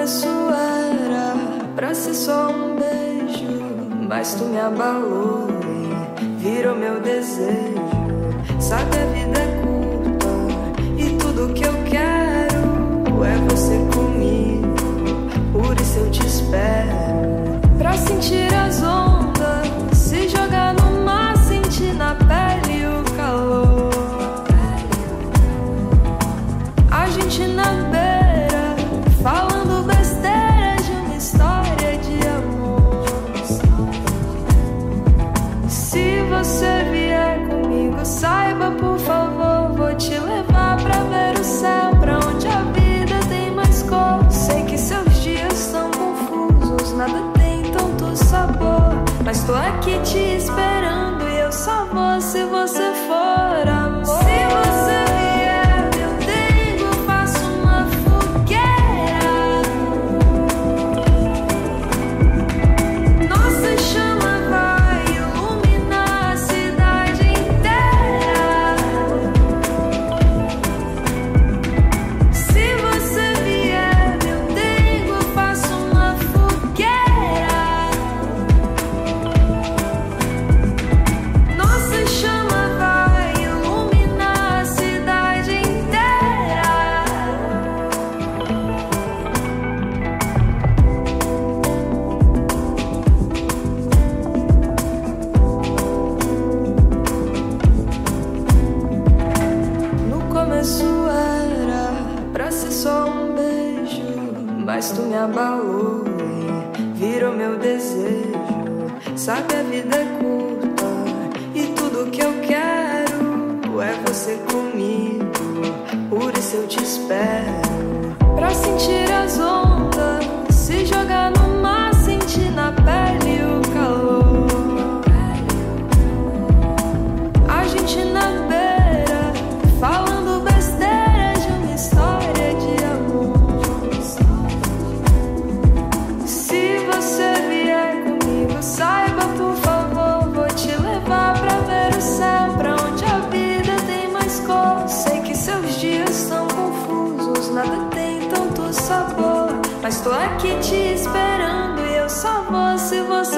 começo era pra ser só um beijo, mas tu me abalou e virou meu desejo. Sabe, a vida é curta e tudo que eu quero é você comigo. Por isso eu te espero pra sentir as ondas, se jogar no mar, sentir na pele o calor. A gente na beira, falando besteira de uma história de amor. Se você vier comigo, saiba, por favor, vou te levar pra ver o céu, pra onde a vida tem mais cor. Sei que seus dias são confusos, nada tem tanto sabor, mas tô aqui te esperando e eu só vou se você for, amor. Se você vier, meu dengo, faço uma fogueira. Nossa chama vai iluminar a cidade inteira. Se você vier, meu dengo, faço uma fogueira. Nossa chama vai iluminar a cidade inteira. No começo era pra ser só um beijo, mas tu me abalou e virou meu desejo. Sabe, a vida é curta e tudo que eu quero é você comigo. Por isso eu te espero pra sentir as ondas, se jogar no mar, sentir na pele o calor. A gente na beira, falando besteira de uma história de amor. Se você vier comigo, saiba, por favor, vou te levar pra ver o céu, pra onde a vida tem mais cor. Sei que seus dias são confusos, nada tem tanto sabor, mas tô aqui te esperando e eu só vou se você